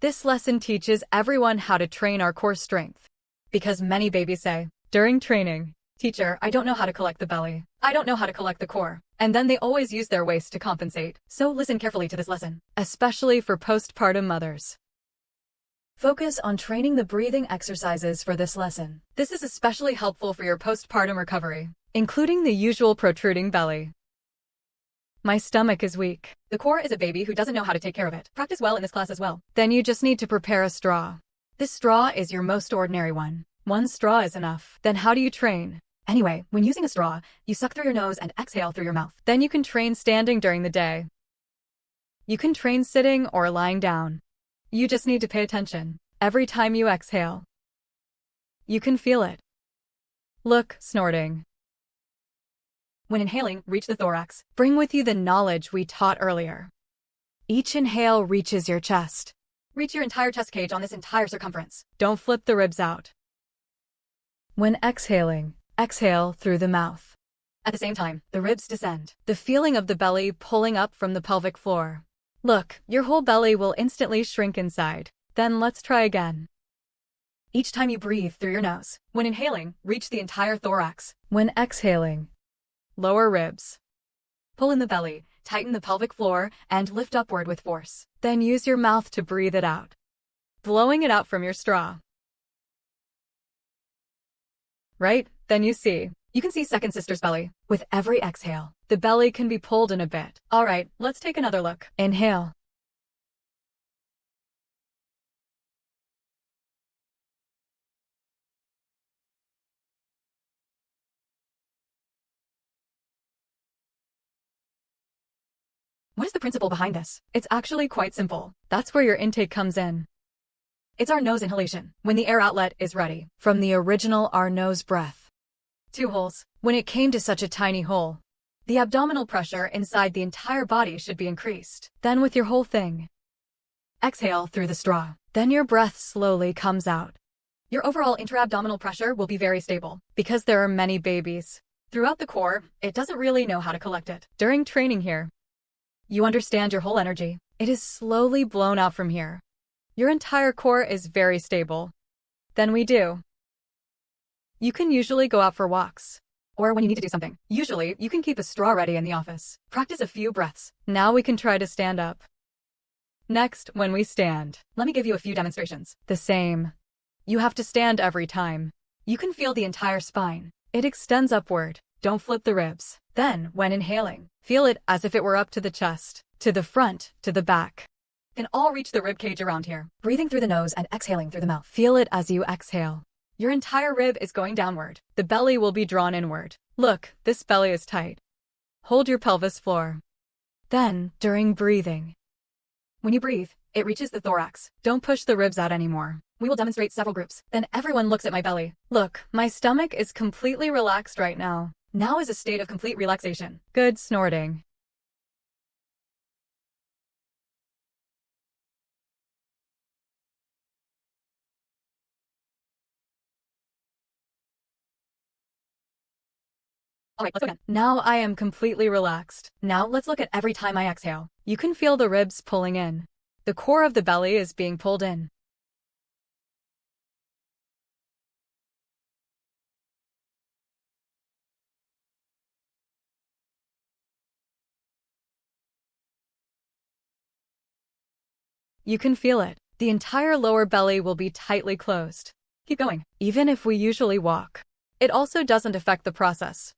This lesson teaches everyone how to train our core strength. Because many babies say, during training, "Teacher, I don't know how to collect the belly. I don't know how to collect the core." And then they always use their waist to compensate. So listen carefully to this lesson, especially for postpartum mothers. Focus on training the breathing exercises for this lesson. This is especially helpful for your postpartum recovery, including the usual protruding belly. My stomach is weak. The core is a baby who doesn't know how to take care of it. Practice well in this class as well. Then you just need to prepare a straw. This straw is your most ordinary one. One straw is enough. Then how do you train? Anyway, when using a straw, you suck through your nose and exhale through your mouth. Then you can train standing during the day. You can train sitting or lying down. You just need to pay attention every time you exhale. You can feel it. Look, snorting. When inhaling, reach the thorax. Bring with you the knowledge we taught earlier. Each inhale reaches your chest. Reach your entire chest cage on this entire circumference. Don't flip the ribs out. When exhaling, exhale through the mouth. At the same time, the ribs descend. The feeling of the belly pulling up from the pelvic floor. Look, your whole belly will instantly shrink inside. Then let's try again. Each time you breathe through your nose. When inhaling, reach the entire thorax. When exhaling, lower ribs. Pull in the belly, tighten the pelvic floor, and lift upward with force. Then use your mouth to breathe it out, blowing it out from your straw. Right? Then you can see second sister's belly. With every exhale, the belly can be pulled in a bit. Alright, let's take another look. Inhale. What is the principle behind this? It's actually quite simple. That's where your intake comes in. It's our nose inhalation, when the air outlet is ready. From the original our nose breath. 2 holes. When it came to such a tiny hole, the abdominal pressure inside the entire body should be increased. Then with your whole thing, exhale through the straw. Then your breath slowly comes out. Your overall intra-abdominal pressure will be very stable. Because there are many babies throughout the core, it doesn't really know how to collect it. During training here, you understand your whole energy. It is slowly blown out from here. Your entire core is very stable. Then we do. You can usually go out for walks, or when you need to do something. Usually, you can keep a straw ready in the office. Practice a few breaths. Now we can try to stand up. Next, when we stand, let me give you a few demonstrations. The same. You have to stand every time. You can feel the entire spine. It extends upward. Don't flip the ribs. Then, when inhaling, feel it as if it were up to the chest, to the front, to the back. You can all reach the rib cage around here. Breathing through the nose and exhaling through the mouth. Feel it as you exhale. Your entire rib is going downward. The belly will be drawn inward. Look, this belly is tight. Hold your pelvis floor. Then, during breathing, when you breathe, it reaches the thorax. Don't push the ribs out anymore. We will demonstrate several groups. Then everyone looks at my belly. Look, my stomach is completely relaxed right now. Now is a state of complete relaxation. Good snorting. Alright, let's go again. Now I am completely relaxed. Now let's look at every time I exhale. You can feel the ribs pulling in. The core of the belly is being pulled in. You can feel it. The entire lower belly will be tightly closed. Keep going. Even if we usually walk, it also doesn't affect the process.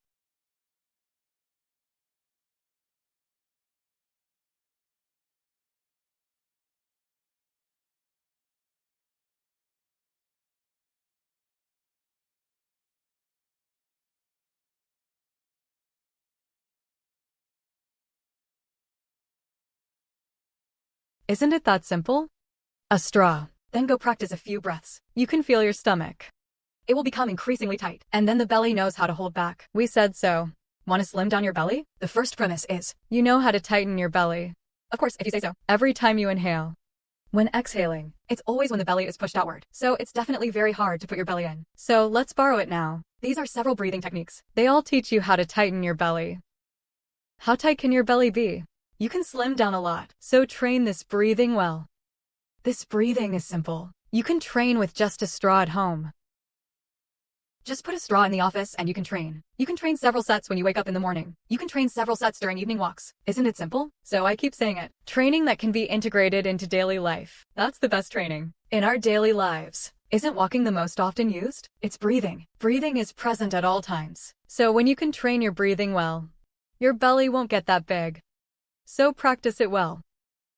Isn't it that simple? A straw. Then go practice a few breaths. You can feel your stomach. It will become increasingly tight, and then the belly knows how to hold back. We said so. Want to slim down your belly? The first premise is, you know how to tighten your belly. Of course, if you say so. Every time you inhale. When exhaling, it's always when the belly is pushed outward. So it's definitely very hard to put your belly in. So let's borrow it now. These are several breathing techniques. They all teach you how to tighten your belly. How tight can your belly be? You can slim down a lot, so train this breathing well. This breathing is simple. You can train with just a straw at home. Just put a straw in the office and you can train. You can train several sets when you wake up in the morning. You can train several sets during evening walks. Isn't it simple? So I keep saying it. Training that can be integrated into daily life. That's the best training. In our daily lives, isn't walking the most often used? It's breathing. Breathing is present at all times. So when you can train your breathing well, your belly won't get that big. So practice it well.